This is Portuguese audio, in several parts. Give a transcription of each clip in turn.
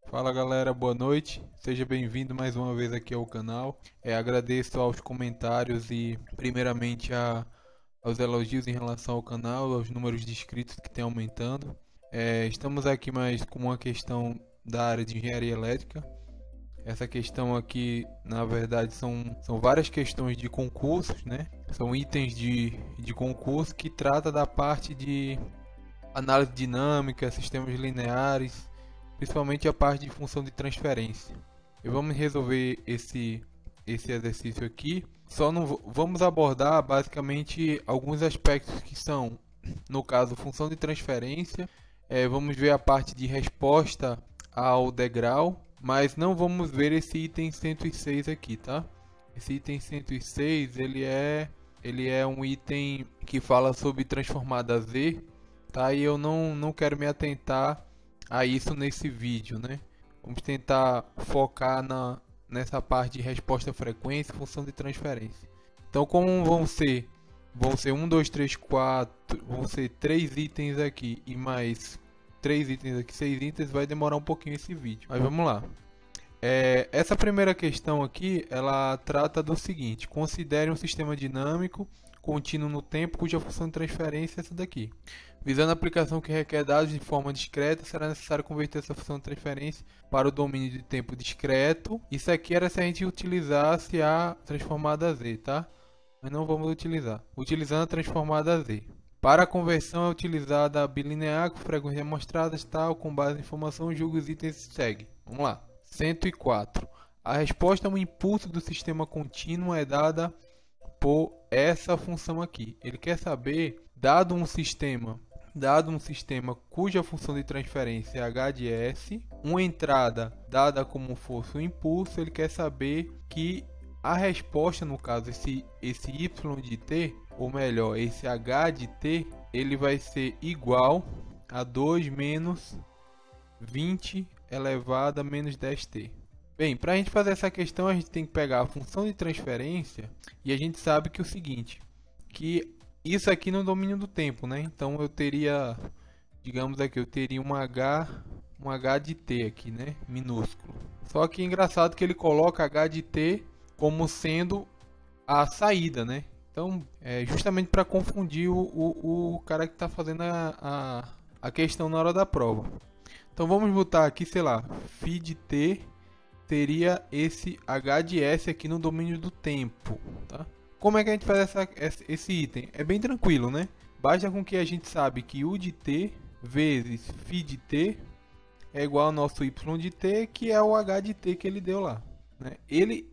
Fala galera, boa noite. Seja bem-vindo mais uma vez aqui ao canal. Agradeço aos comentários e primeiramente aos elogios em relação ao canal, aos números de inscritos que tem aumentando. Estamos aqui mais com uma questão da área de engenharia elétrica. Essa questão aqui, na verdade, são várias questões de concursos, né? São itens de concurso que trata da parte de análise dinâmica, sistemas lineares, principalmente a parte de função de transferência. E vamos resolver esse exercício aqui. Só não vamos abordar basicamente alguns aspectos que são, no caso, função de transferência. Vamos ver a parte de resposta ao degrau, mas não vamos ver esse item 106 aqui, tá? Esse item 106 ele é um item que fala sobre transformada Z, tá? E eu não quero me atentar a isso nesse vídeo, né? Vamos tentar focar nessa parte de resposta à frequência e função de transferência. Então, como vão ser 1, 2, 3, 4, vão ser 3 itens aqui e mais 3 itens aqui, 6 itens, vai demorar um pouquinho esse vídeo. Mas vamos lá. Essa primeira questão aqui, ela trata do seguinte: considere um sistema dinâmico contínuo no tempo cuja função de transferência é essa daqui. Visando a aplicação que requer dados de forma discreta, será necessário converter essa função de transferência para o domínio de tempo discreto. Isso aqui era se a gente utilizasse a transformada Z, tá? Mas não vamos utilizar. Utilizando a transformada Z. Para a conversão é utilizada a bilinear com frequências mostradas, tal, com base em informação, julga os itens e segue. Vamos lá. 104. A resposta a um impulso do sistema contínuo é dada por essa função aqui. Ele quer saber, dado um sistema cuja função de transferência é h de s, uma entrada dada como força o impulso, ele quer saber que a resposta, no caso esse y de t, ou melhor, esse h de t, ele vai ser igual a 2 menos 20 elevado a menos 10t. Bem, para a gente fazer essa questão, a gente tem que pegar a função de transferência e a gente sabe que é o seguinte, que isso aqui no domínio do tempo, né? Então eu teria, digamos aqui, eu teria um h de t aqui, né? Minúsculo. Só que é engraçado que ele coloca h de t como sendo a saída, né? Então, é justamente para confundir o cara que está fazendo a questão na hora da prova. Então vamos botar aqui, sei lá, φ de t teria esse h de s aqui no domínio do tempo, tá? Como é que a gente faz esse item? É bem tranquilo, né? Basta com que a gente sabe que u de t vezes φ de t é igual ao nosso y de t, que é o h de t que ele deu lá, né?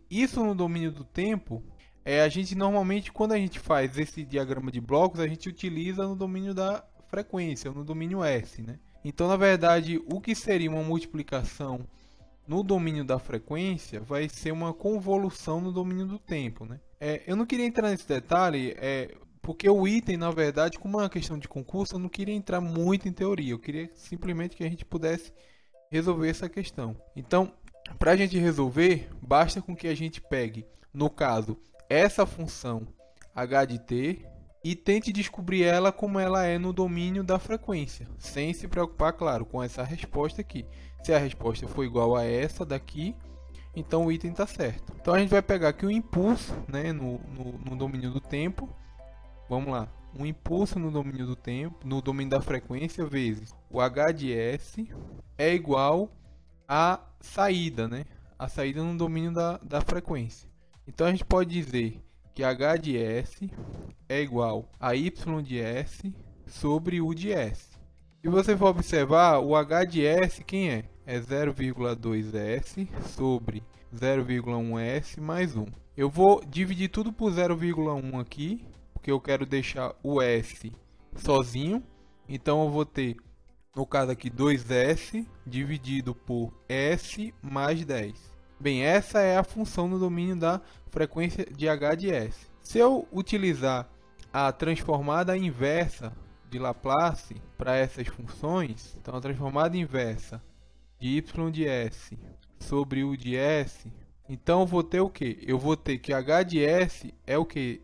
Isso no domínio do tempo, a gente normalmente, quando a gente faz esse diagrama de blocos, a gente utiliza no domínio da frequência, no domínio s, né? Então, na verdade, o que seria uma multiplicação no domínio da frequência vai ser uma convolução no domínio do tempo, né? Eu não queria entrar nesse detalhe, porque o item, na verdade, como é uma questão de concurso, eu não queria entrar muito em teoria. Eu queria simplesmente que a gente pudesse resolver essa questão. Então, para a gente resolver, basta com que a gente pegue, no caso, essa função h de t e tente descobrir ela como ela é no domínio da frequência, sem se preocupar, claro, com essa resposta aqui. Se a resposta for igual a essa daqui, então o item está certo. Então a gente vai pegar aqui o impulso, né, no domínio do tempo. Vamos lá. Um impulso no domínio do tempo, no domínio da frequência, vezes o h de s é igual a saída, né? A saída no domínio da frequência. Então a gente pode dizer que h de s é igual a y de s sobre u de s. Se você for observar, o h de s quem é? É 0,2s sobre 0,1s mais 1. Eu vou dividir tudo por 0,1 aqui, porque eu quero deixar o s sozinho. Então eu vou ter, no caso aqui, 2s dividido por s mais 10. Bem, essa é a função no domínio da frequência de h de s. Se eu utilizar a transformada inversa de Laplace para essas funções, então a transformada inversa de y de s sobre u de s, então eu vou ter o que? Eu vou ter que h de s é o que?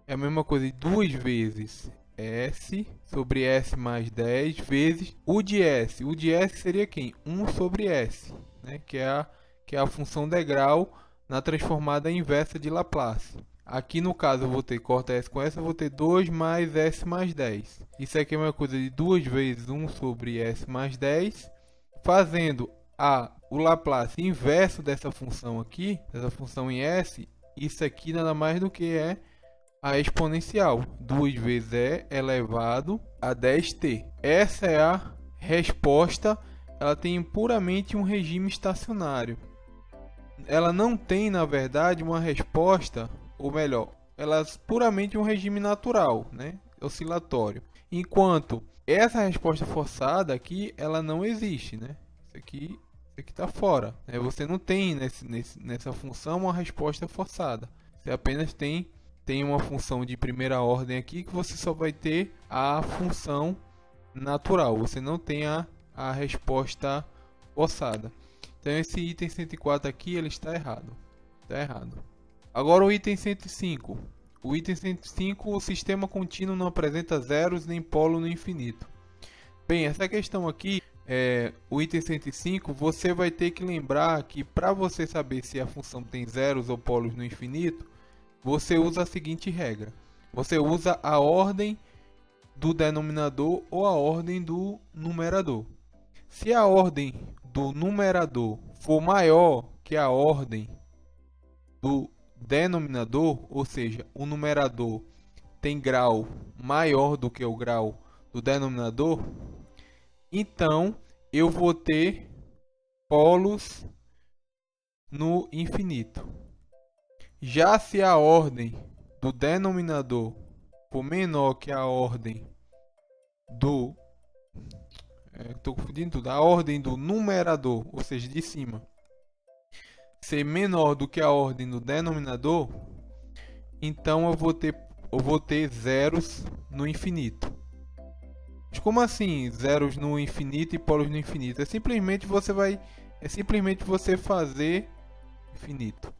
É a mesma coisa de 2 vezes S sobre S mais 10 vezes U de S. U de S seria quem? 1 sobre S. né? Que é a função degrau na transformada inversa de Laplace. Aqui no caso eu vou ter corta S com S, eu vou ter 2 mais S mais 10. Isso aqui é uma coisa de 2 vezes 1 sobre S mais 10. Fazendo o Laplace inverso dessa função aqui, dessa função em S, isso aqui nada mais do que é a exponencial. 2 vezes E elevado a 10t. Essa é a resposta. Ela tem puramente um regime estacionário. Ela não tem, na verdade, uma resposta, ou melhor, ela é puramente um regime natural, né? Oscilatório. Enquanto essa resposta forçada aqui, ela não existe, né? Isso aqui está fora. Né? Você não tem nessa função uma resposta forçada. Você apenas tem uma função de primeira ordem aqui que você só vai ter a função natural. Você não tem a resposta forçada. Então esse item 104 aqui ele está errado. Está errado. Agora o item 105. O item 105, o sistema contínuo não apresenta zeros nem polo no infinito. Bem, essa questão aqui, o item 105, você vai ter que lembrar que para você saber se a função tem zeros ou polos no infinito, você usa a seguinte regra. Você usa a ordem do denominador ou a ordem do numerador. Se a ordem do numerador for maior que a ordem do denominador, ou seja, o numerador tem grau maior do que o grau do denominador, então eu vou ter polos no infinito. Já se a ordem do denominador for menor que a ordem do estou confundindo tudo. A ordem do numerador, ou seja, de cima, ser menor do que a ordem do denominador, então eu vou ter zeros no infinito. Mas como assim zeros no infinito e polos no infinito? É simplesmente você fazer infinito.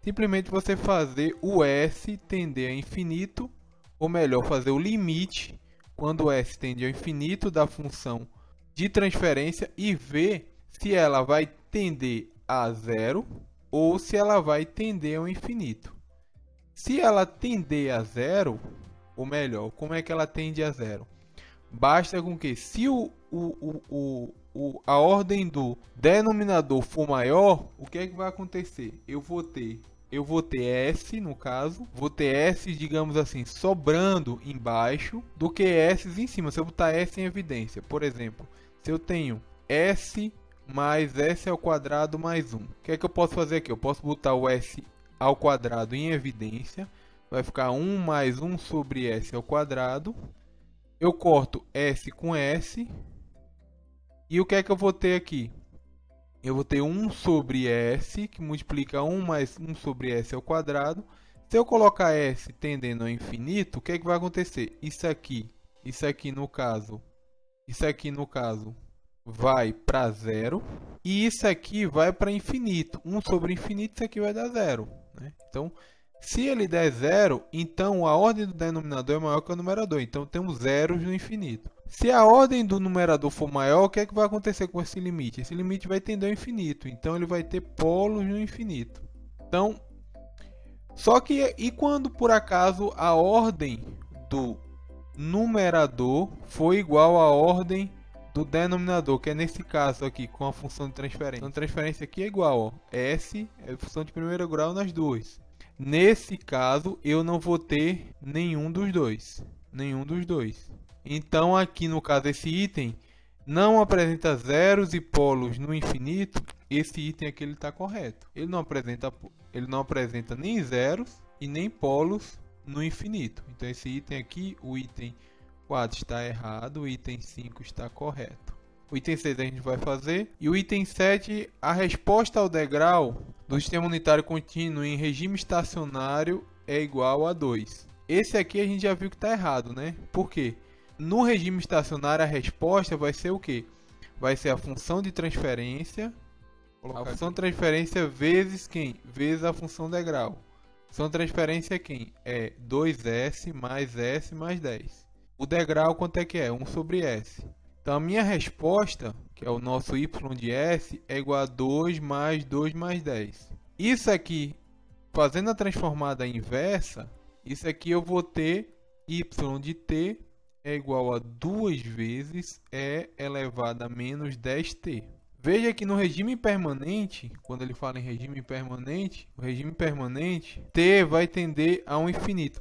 Simplesmente você fazer o S tender a infinito, ou melhor, fazer o limite quando o S tende ao infinito da função de transferência e ver se ela vai tender a zero ou se ela vai tender ao infinito. Se ela tender a zero, ou melhor, como é que ela tende a zero? Basta com que se a ordem do denominador for maior, o que é que vai acontecer? Eu vou ter S, no caso, vou ter S, digamos assim, sobrando embaixo do que S em cima. Se eu botar S em evidência, por exemplo, se eu tenho S mais S ao quadrado mais 1, o que é que eu posso fazer aqui? Eu posso botar o S ao quadrado em evidência, vai ficar 1 mais 1 sobre S ao quadrado. Eu corto S com S, e o que é que eu vou ter aqui? Eu vou ter 1 sobre S, que multiplica 1 mais 1 sobre S ao quadrado. Se eu colocar S tendendo ao infinito, o que é que vai acontecer? Isso aqui no caso vai para zero. E isso aqui vai para infinito. 1 sobre infinito, isso aqui vai dar zero. Né? Então, se ele der zero, então a ordem do denominador é maior que o numerador. Então, temos zeros no infinito. Se a ordem do numerador for maior, o que é que vai acontecer com esse limite? Esse limite vai tender ao infinito. Então, ele vai ter polos no infinito. Então, só que e quando por acaso a ordem do numerador for igual à ordem do denominador, que é nesse caso aqui com a função de transferência. Então, a transferência aqui é igual, ó, S é função de primeiro grau nas duas. Nesse caso, eu não vou ter nenhum dos dois. Então, aqui no caso, esse item não apresenta zeros e polos no infinito. Esse item aqui está correto. Ele não apresenta nem zeros e nem polos no infinito. Então, esse item aqui, o item 4 está errado, o item 5 está correto. O item 6 a gente vai fazer. E o item 7, a resposta ao degrau do sistema unitário contínuo em regime estacionário é igual a 2. Esse aqui a gente já viu que está errado, né? Por quê? No regime estacionário a resposta vai ser o quê? Vai ser a função de transferência. A função de transferência vezes quem? Vezes a função degrau. A função de transferência é quem? É 2S mais S mais 10. O degrau quanto é que é? 1 sobre S. Então a minha resposta, que é o nosso y de S, é igual a 2 mais 2 mais 10. Isso aqui, fazendo a transformada inversa, isso aqui eu vou ter y de t é igual a 2 vezes e elevado a menos 10t. Veja que no regime permanente, quando ele fala em regime permanente, o regime permanente, t vai tender a um infinito.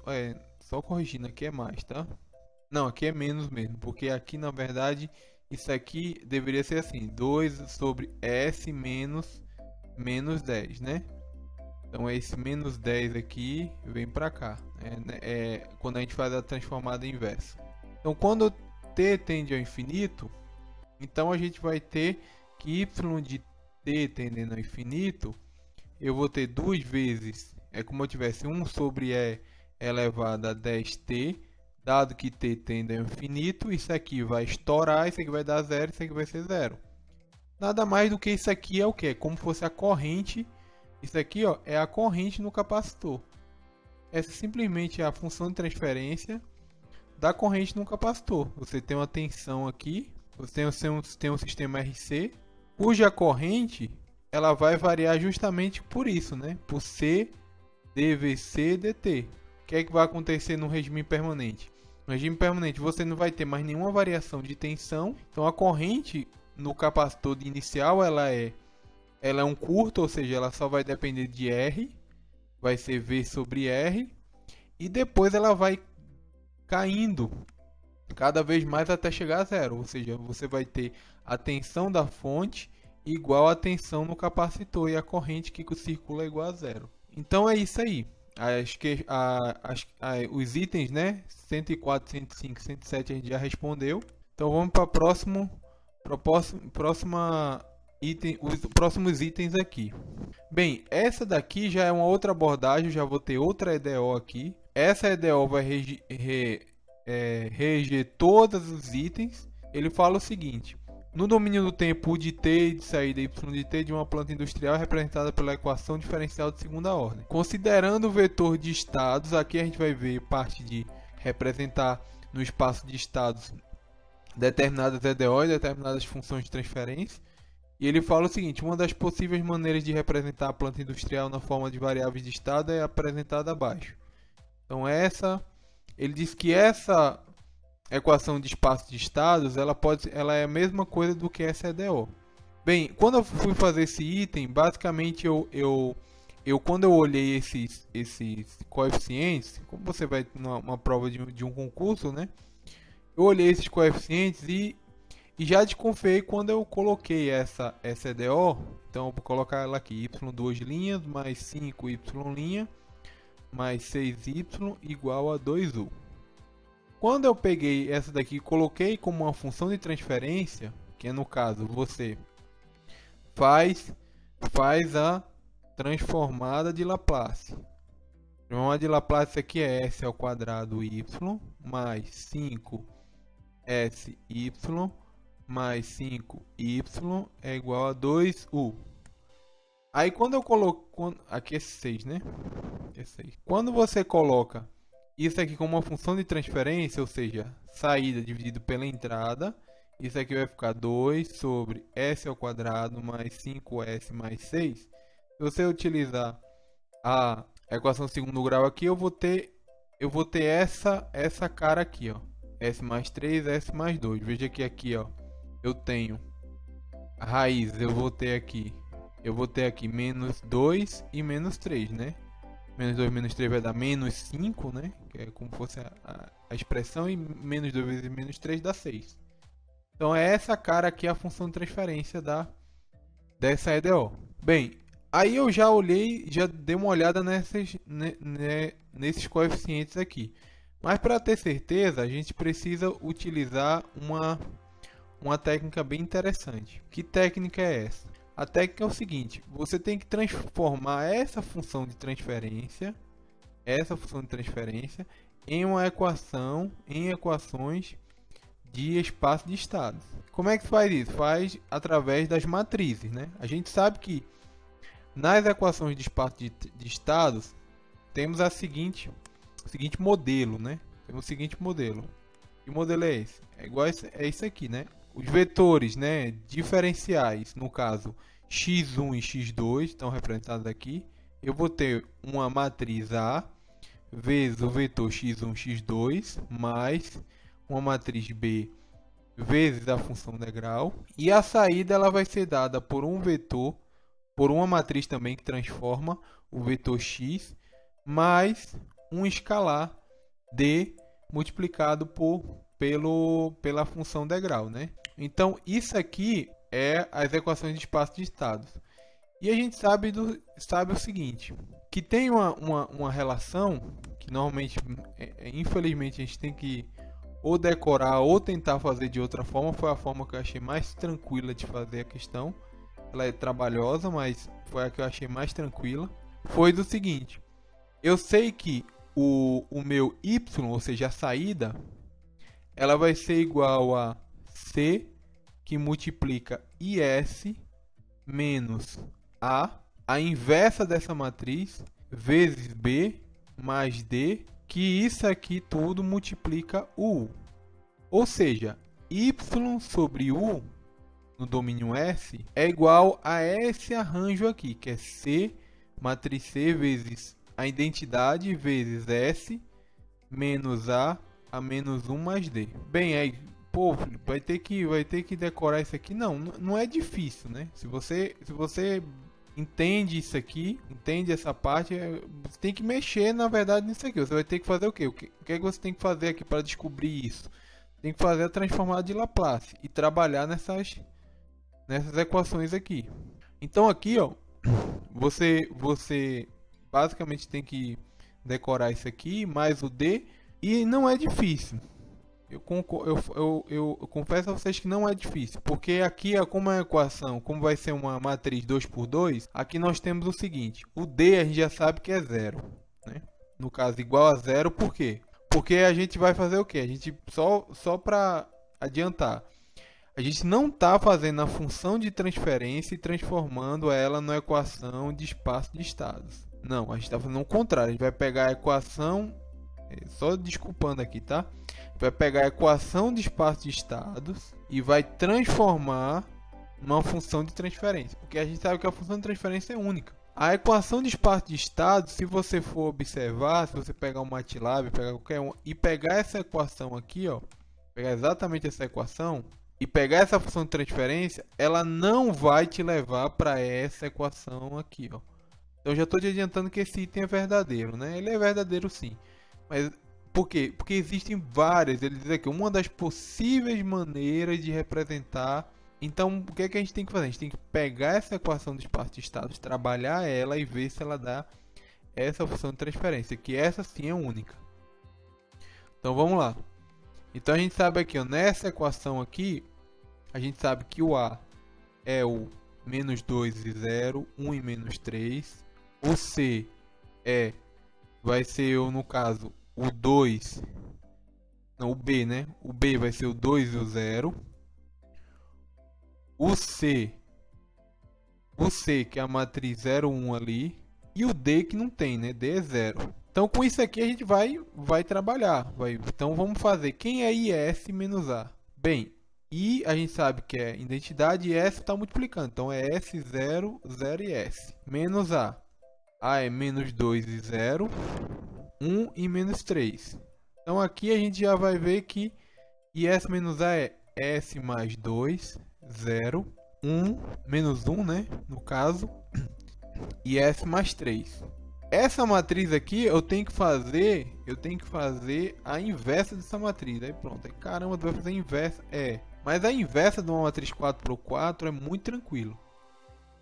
Só corrigindo, aqui é mais, tá? Não, aqui é menos mesmo, porque aqui na verdade isso aqui deveria ser assim, 2 sobre s menos 10, né? Então esse menos 10 aqui vem para cá, quando a gente faz a transformada inversa. Então quando t tende ao infinito, então a gente vai ter que y de t tendendo ao infinito, eu vou ter duas vezes, é como eu tivesse 1 sobre e elevado a 10t, dado que t tende ao infinito, isso aqui vai estourar, isso aqui vai dar zero, isso aqui vai ser zero. Nada mais do que isso aqui é o que? É como se fosse a corrente, isso aqui ó, é a corrente no capacitor. Essa simplesmente é a função de transferência da corrente no capacitor. Você tem uma tensão aqui, você tem um sistema RC, cuja corrente ela vai variar justamente por isso, né? Por C, dVc, dt. O que é que vai acontecer no regime permanente? No regime permanente você não vai ter mais nenhuma variação de tensão, então a corrente no capacitor de inicial ela é um curto, ou seja, ela só vai depender de R, vai ser V sobre R, e depois ela vai caindo cada vez mais até chegar a zero, ou seja, você vai ter a tensão da fonte igual a tensão no capacitor e a corrente que circula é igual a zero. Então é isso aí. Os itens, né? 104, 105, 107 a gente já respondeu. Então vamos para os próximos itens aqui. Bem, essa daqui já é uma outra abordagem, já vou ter outra EDO aqui. Essa EDO vai reger todos os itens. Ele fala o seguinte: no domínio do tempo, U de t e de saída y de t de uma planta industrial é representada pela equação diferencial de segunda ordem. Considerando o vetor de estados, aqui a gente vai ver parte de representar no espaço de estados determinadas EDO e determinadas funções de transferência. E ele fala o seguinte: uma das possíveis maneiras de representar a planta industrial na forma de variáveis de estado é apresentada abaixo. Então ele diz que essa equação de espaço de estados, ela é a mesma coisa do que essa EDO. Bem, quando eu fui fazer esse item, basicamente quando eu olhei esses coeficientes, como você vai numa prova de um concurso, né? Eu olhei esses coeficientes e já desconfiei quando eu coloquei essa EDO. Então eu vou colocar ela aqui, y2 linhas mais 5y' mais 6y igual a 2u. Quando eu peguei essa daqui e coloquei como uma função de transferência, que é no caso você faz a transformada de Laplace. A transformada de Laplace aqui é s ao quadrado y mais 5sy mais 5y é igual a 2u. Aí quando eu coloco, aqui é 6, né? Aqui é 6. Quando você coloca isso aqui como uma função de transferência, ou seja, saída dividido pela entrada, isso aqui vai ficar 2 sobre s ao quadrado mais 5s mais 6. Se você utilizar a equação de segundo grau aqui, eu vou ter essa cara aqui, ó, s mais 3, s mais 2. Veja que aqui, ó, eu tenho a raiz, eu vou ter aqui menos 2 e menos 3, né? Menos 2 menos 3 vai dar menos 5, né? Que é como fosse a expressão, e menos 2 vezes menos 3 dá 6. Então é essa cara aqui a função de transferência dessa EDO. Bem, aí eu já olhei, já dei uma olhada nesses coeficientes aqui. Mas para ter certeza, a gente precisa utilizar uma técnica bem interessante. Que técnica é essa? A técnica é o seguinte: você tem que transformar essa função de transferência, em equações de espaço de estados. Como é que faz isso? Faz através das matrizes, né? A gente sabe que nas equações de espaço de estados temos o seguinte modelo, né? Temos o seguinte modelo. Que modelo é esse? É igual é isso aqui, né? os vetores, né, diferenciais, no caso x1 e x2 estão representados aqui. Eu vou ter uma matriz A vezes o vetor x1, x2 mais uma matriz B vezes a função degrau, e a saída ela vai ser dada por um vetor, por uma matriz também que transforma o vetor x, mais um escalar d multiplicado pela função degrau, né? Então, isso aqui é as equações de espaço de estados. E a gente sabe o seguinte, que tem uma relação que normalmente, infelizmente, a gente tem que ou decorar ou tentar fazer de outra forma. Foi a forma que eu achei mais tranquila de fazer a questão. Ela é trabalhosa, mas foi a que eu achei mais tranquila. Foi do seguinte, eu sei que o meu y, ou seja, a saída, ela vai ser igual a C que multiplica IS menos a inversa dessa matriz, vezes B mais D, que isso aqui tudo multiplica o U. Ou seja, y sobre U no domínio S é igual a esse arranjo aqui, que é C, matriz C vezes a identidade vezes S menos A menos 1 mais D. Bem, aí, pô, vai ter que decorar isso aqui. Não é difícil, né? Se você entende isso aqui, entende essa parte, você tem que mexer, na verdade, nisso aqui. Você vai ter que fazer o quê? O que é que você tem que fazer aqui para descobrir isso? Tem que fazer a transformada de Laplace e trabalhar nessas equações aqui. Então aqui, ó, você basicamente tem que decorar isso aqui, mais o D, e não é difícil. Eu confesso a vocês que não é difícil, porque aqui, como é a equação, como vai ser uma matriz 2×2, aqui nós temos o seguinte, o D a gente já sabe que é zero, né? No caso, igual a zero, por quê? Porque a gente vai fazer o quê? A gente, só para adiantar, a gente não está fazendo a função de transferência e transformando ela na equação de espaço de estados. Não, a gente está fazendo o contrário, a gente vai pegar a equação, só desculpando aqui, tá? Vai pegar a equação de espaço de estados e vai transformar numa função de transferência, porque a gente sabe que a função de transferência é única. A equação de espaço de estados, se você for observar, se você pegar um MATLAB, pegar qualquer um e pegar essa equação aqui, ó, pegar exatamente essa equação e pegar essa função de transferência, ela não vai te levar para essa equação aqui, ó. Então já estou te adiantando que esse item é verdadeiro, né? Ele é verdadeiro sim, mas por quê? Porque existem várias, ele diz aqui, uma das possíveis maneiras de representar. Então, o que é que a gente tem que fazer? A gente tem que pegar essa equação do espaço de estados, trabalhar ela e ver se ela dá essa função de transferência, que essa sim é única. Então, vamos lá. Então, a gente sabe aqui, ó, nessa equação aqui, a gente sabe que o A é o menos 2 e 0, 1 e menos 3. O C vai ser, no caso, o 2, não, o B, né? O B vai ser o 2 e o 0. O C, que é a matriz 0, 1 ali. E o D que não tem, né? D é 0. Então, com isso aqui, a gente vai trabalhar. Então, vamos fazer. Quem é IS menos A? Bem, I a gente sabe que é identidade e S está multiplicando. Então, é S0, 0 e S. Menos A. A é menos 2 e 0. 1 e menos 3. Então, aqui a gente já vai ver que IS menos A é S mais 2, 0, 1, menos 1, né? No caso, e S mais 3. Essa matriz aqui eu tenho que fazer a inversa dessa matriz. Aí pronto, aí, caramba, vai fazer a inversa. Mas a inversa de uma matriz 4×4 é muito tranquilo.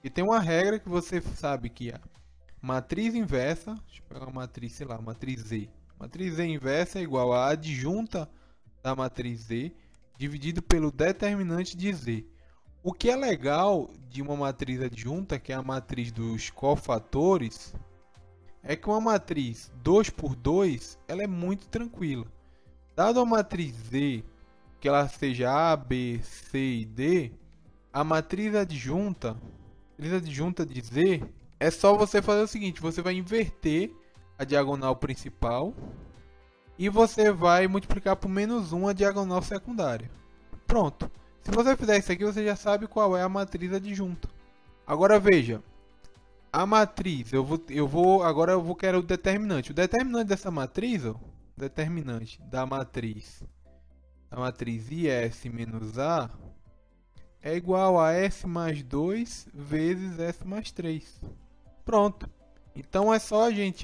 E tem uma regra que você sabe que a matriz inversa, deixa eu pegar uma matriz, sei lá, matriz Z. Matriz Z inversa é igual a adjunta da matriz Z dividido pelo determinante de Z. O que é legal de uma matriz adjunta, que é a matriz dos cofatores, é que uma matriz 2×2 ela é muito tranquila. Dado a matriz Z, que ela seja A, B, C e D, a matriz adjunta de Z, é só você fazer o seguinte, você vai inverter a diagonal principal e você vai multiplicar por menos 1 a diagonal secundária. Pronto. Se você fizer isso aqui, você já sabe qual é a matriz adjunta. Agora veja, a matriz, agora eu vou querer o determinante. O determinante dessa matriz, ó, determinante da matriz IS menos A é igual a S mais 2 vezes S mais 3. Pronto. Então é só a gente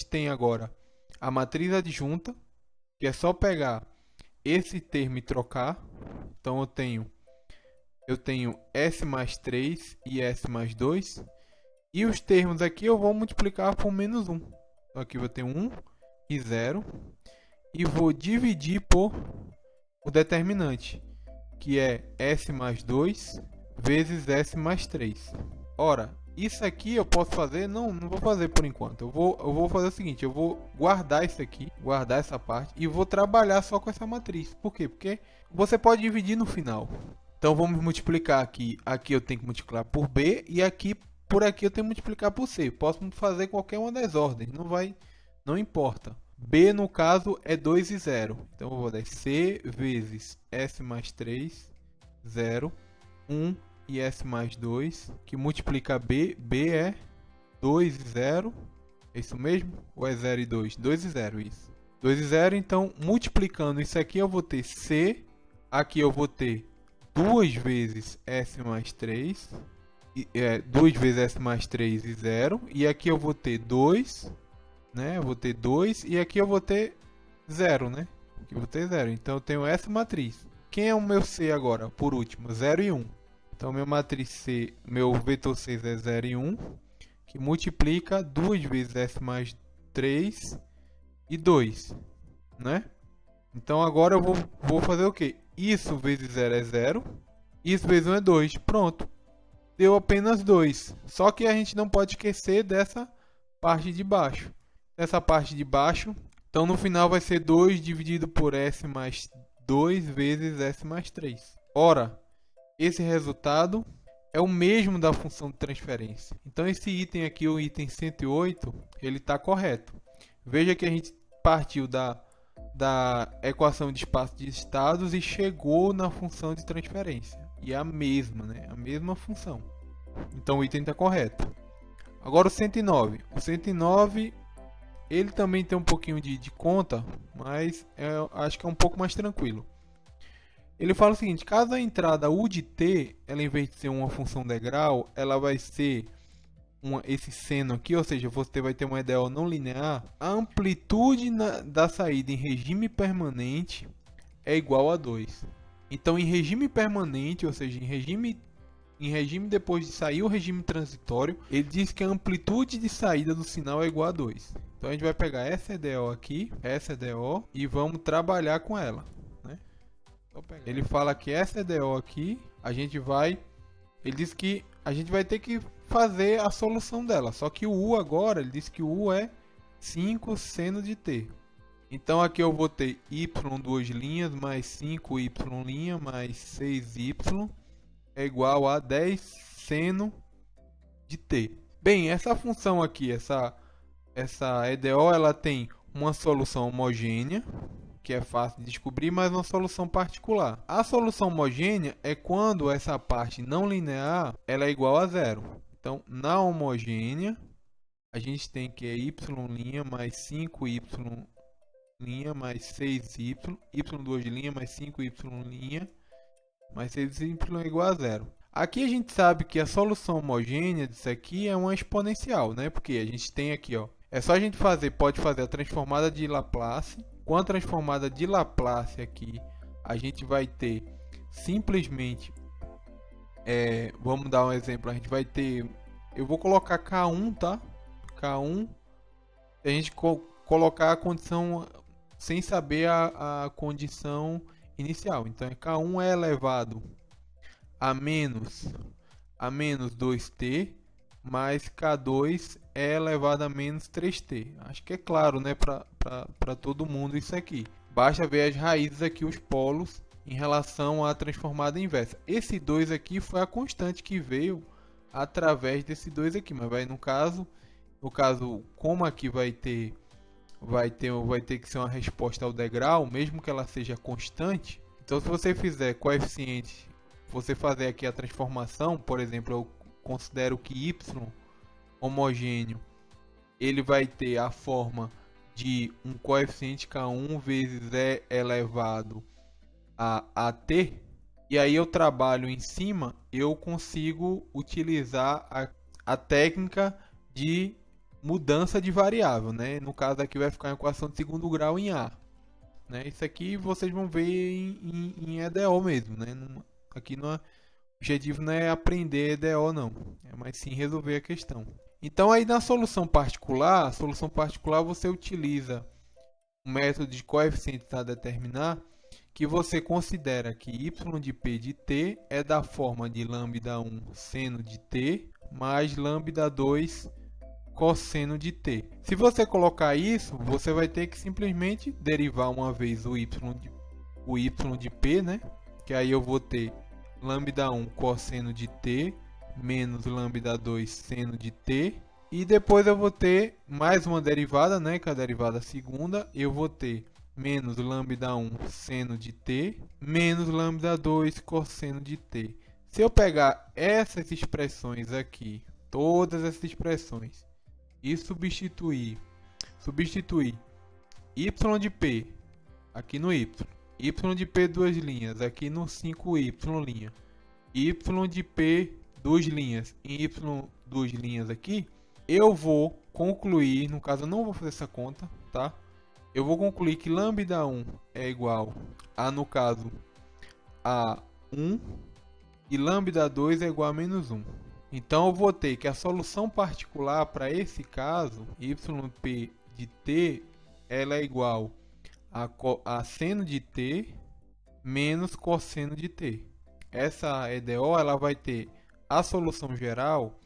tem agora a matriz adjunta, que é só pegar esse termo e trocar. Então eu tenho S mais 3 e S mais 2. E os termos aqui eu vou multiplicar por menos 1. Então aqui eu vou ter 1 e 0. E vou dividir por o determinante, que é S mais 2 vezes S mais 3. Ora, isso aqui eu posso fazer? Não vou fazer por enquanto. Eu vou fazer o seguinte, eu vou guardar isso aqui, guardar essa parte e vou trabalhar só com essa matriz. Por quê? Porque você pode dividir no final. Então vamos multiplicar aqui. Aqui eu tenho que multiplicar por B e aqui por aqui eu tenho que multiplicar por C. Posso fazer qualquer uma das ordens, não importa. B no caso é 2 e 0. Então eu vou dar C vezes S mais 3, 0, 1 e S mais 2, que multiplica B. B é 2 e 0. É isso mesmo? Ou é 0 e 2? 2 e 0, isso. 2 e 0, então multiplicando isso aqui eu vou ter C. Aqui eu vou ter 2 vezes S mais 3. 2 vezes S mais 3 e 0. E aqui eu vou ter 2, né? Eu vou ter 2 e aqui eu vou ter 0, né? Aqui eu vou ter 0. Então eu tenho essa matriz. Quem é o meu C agora? Por último, 0 e 1. Então meu matriz C, meu vetor C é 0 e 1, que multiplica 2 vezes S mais 3 e 2, né? Então agora eu vou fazer o quê? Isso vezes 0 é 0, isso vezes 1 é 2. Pronto. Deu apenas 2. Só que a gente não pode esquecer dessa parte de baixo. Essa parte de baixo, então no final vai ser 2 dividido por S mais 2 vezes S mais 3. Ora, esse resultado é o mesmo da função de transferência. Então esse item aqui, o item 108, ele está correto. Veja que a gente partiu da equação de espaço de estados e chegou na função de transferência. E é a mesma, né? A mesma função. Então o item está correto. Agora o 109. O 109, ele também tem um pouquinho de conta, mas acho que é um pouco mais tranquilo. Ele fala o seguinte: caso a entrada U de t, ela em vez de ser uma função degrau, ela vai ser esse seno aqui, ou seja, você vai ter uma EDO não linear. A amplitude da saída em regime permanente é igual a 2. Então, em regime permanente, ou seja, em regime depois de sair o regime transitório, ele diz que a amplitude de saída do sinal é igual a 2. Então, a gente vai pegar essa EDO aqui, essa EDO, e vamos trabalhar com ela, né? Ele fala que essa EDO aqui, ele diz que a gente vai ter que fazer a solução dela. Só que o U agora, ele diz que o U é 5 seno de t. Então aqui eu vou ter y duas linhas mais 5y' mais 6y é igual a 10 seno de t. Bem, essa função aqui, essa EDO, ela tem uma solução homogênea, que é fácil de descobrir, mas uma solução particular. A solução homogênea é quando essa parte não linear ela é igual a zero. Então, na homogênea, a gente tem que é y' mais 5y' mais 6y, y duas linhas mais 5y' mais 6y é igual a zero. Aqui a gente sabe que a solução homogênea disso aqui é uma exponencial, né? Porque a gente tem aqui, ó, é só a gente pode fazer a transformada de Laplace. Com a transformada de Laplace aqui, a gente vai ter simplesmente, vamos dar um exemplo, a gente vai ter, eu vou colocar K1, tá? K1, a gente colocar a condição sem saber a condição inicial. Então, K1 é elevado a menos 2t, mais K2 é elevado a menos 3t. Acho que é claro, né, para todo mundo isso aqui. Basta ver as raízes aqui, os polos, em relação à transformada inversa. Esse 2 aqui foi a constante que veio através desse 2 aqui, mas no caso, como aqui vai ter que ser uma resposta ao degrau, mesmo que ela seja constante. Então se você fizer coeficiente, você fazer aqui a transformação, por exemplo, eu considero que y homogêneo, ele vai ter a forma de um coeficiente K1 vezes e elevado a AT, e aí eu trabalho em cima, eu consigo utilizar a técnica de mudança de variável, né? No caso aqui vai ficar a equação de segundo grau em A, né? Isso aqui vocês vão ver em EDO mesmo, né? Aqui não é, o objetivo não é aprender EDO não, é mais sim resolver a questão. Então aí na solução particular, você utiliza o método de coeficientes a determinar, que você considera que y de p de t é da forma de lambda1 seno de t mais lambda2 cosseno de t. Se você colocar isso, você vai ter que simplesmente derivar uma vez o y de p, né? Que aí eu vou ter lambda1 cosseno de t menos lambda2 seno de t. E depois eu vou ter mais uma derivada, né? Que é a derivada segunda. Eu vou ter menos lambda1 seno de t menos lambda2 cosseno de t. Se eu pegar essas expressões aqui, todas essas expressões, e substituir y de p aqui no y de p duas linhas aqui no 5y linha, y de p duas linhas em y duas linhas aqui, eu vou concluir, no caso eu não vou fazer essa conta, tá? Eu vou concluir que lambda1 é igual a, no caso, a 1 e lambda2 é igual a menos 1. Então eu vou ter que a solução particular para esse caso, yp de t, ela é igual a seno de t menos cosseno de t. Essa EDO ela vai ter a solução geral,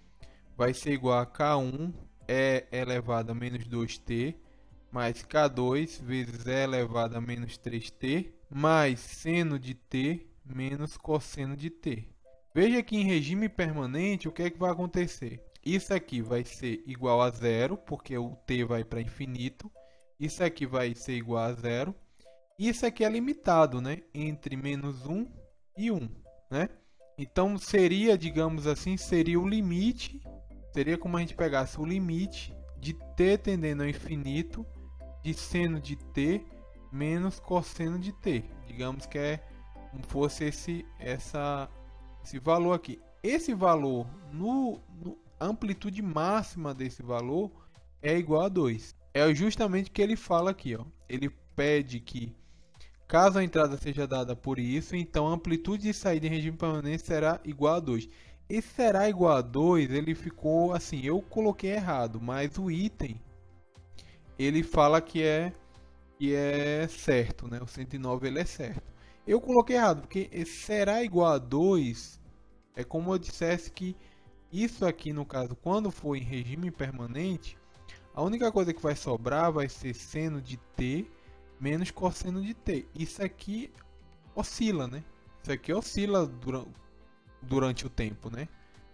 vai ser igual a K1 e elevado a menos 2t mais K2 vezes e elevado a menos 3t mais seno de t menos cosseno de t. Veja que em regime permanente o que é que vai acontecer? Isso aqui vai ser igual a zero, porque o t vai para infinito. Isso aqui vai ser igual a zero. Isso aqui é limitado, né? Entre menos 1 e 1, né? Então seria, digamos assim, seria o limite. Seria como a gente pegasse o limite de t tendendo ao infinito de seno de t menos cosseno de t. Digamos que é como fosse esse valor aqui. Esse valor, a amplitude máxima desse valor é igual a 2. É justamente o que ele fala aqui, ó. Ele pede que, caso a entrada seja dada por isso, então a amplitude de saída em regime permanente será igual a 2. Esse será igual a 2, ele ficou assim, eu coloquei errado, mas o item ele fala que é certo, né? O 109 ele é certo. Eu coloquei errado, porque será igual a 2 é como eu dissesse que isso aqui, no caso, quando for em regime permanente, a única coisa que vai sobrar vai ser seno de t menos cosseno de t. Isso aqui oscila, né? Isso aqui oscila durante o tempo, né?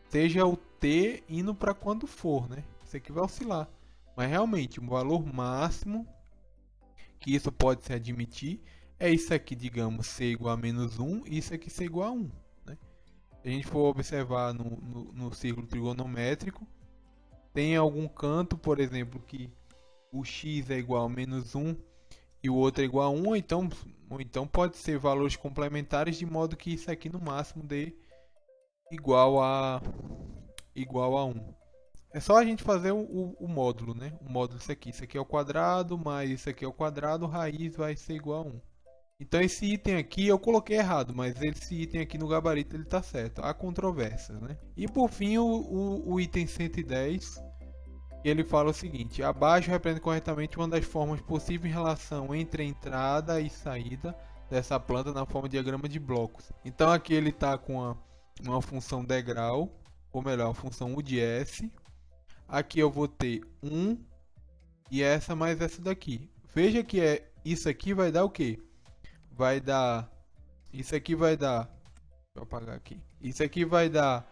Seja o t indo para quando for, né? Isso aqui vai oscilar. Mas realmente, o valor máximo que isso pode se admitir é isso aqui, digamos, ser igual a menos 1 e isso aqui ser igual a 1. Né? Se a gente for observar no círculo trigonométrico, tem algum canto, por exemplo, que o x é igual a menos 1 e o outro é igual a 1, ou então pode ser valores complementares, de modo que isso aqui no máximo dê igual a 1. É só a gente fazer o módulo, né? O módulo isso aqui é o quadrado, mais isso aqui é o quadrado, raiz vai ser igual a 1. Então esse item aqui eu coloquei errado, mas esse item aqui no gabarito ele está certo. Há controvérsias, né? E por fim o item 110, ele fala o seguinte: abaixo representa corretamente uma das formas possíveis em relação entre a entrada e saída dessa planta na forma de diagrama de blocos. Então aqui ele está com uma função degrau, ou melhor, a função u de s. Aqui eu vou ter 1 e essa mais essa daqui. Veja que isso aqui vai dar o quê? Isso aqui vai dar, deixa eu apagar aqui. Isso aqui vai dar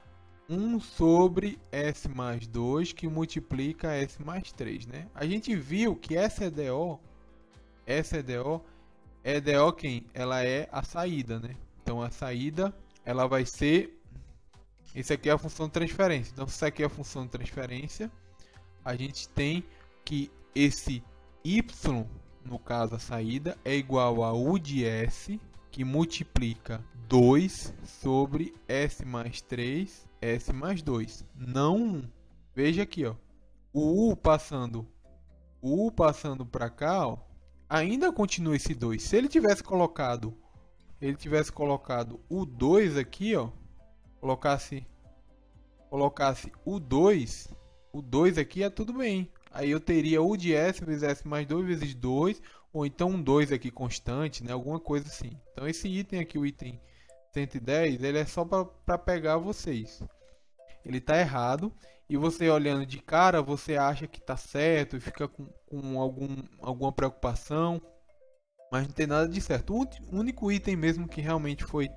1 sobre S mais 2 que multiplica S mais 3, né? A gente viu que essa EDO EDO quem? Ela é a saída, né? Então a saída, ela vai ser... Isso aqui é a função de transferência. Então se isso aqui é a função de transferência, a gente tem que esse y, no caso a saída, é igual a u de s, que multiplica 2 sobre s mais 3, s mais 2. Não 1. Veja aqui, ó. O u passando para cá, ó, ainda continua esse 2. Se ele tivesse colocado o 2 aqui, ó, colocasse o 2 aqui, é tudo bem. Aí eu teria u de s vezes s mais 2 vezes 2, ou então um 2 aqui constante, né? Alguma coisa assim. Então esse item aqui, o item 110, ele é só para pegar vocês. Ele está errado, e você olhando de cara, você acha que está certo e fica com alguma preocupação, mas não tem nada de certo. O único item mesmo que realmente foi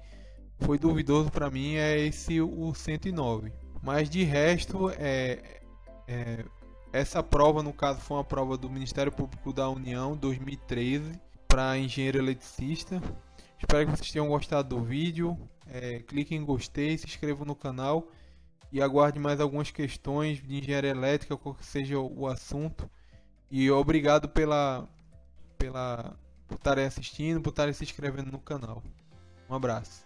duvidoso para mim é esse, o 109. Mas de resto, essa prova, no caso, foi uma prova do Ministério Público da União 2013 para engenheiro eletricista. Espero que vocês tenham gostado do vídeo. Clique em gostei, se inscreva no canal e aguarde mais algumas questões de engenharia elétrica, qual que seja o assunto. E obrigado por estarem assistindo, por estarem se inscrevendo no canal. Um abraço.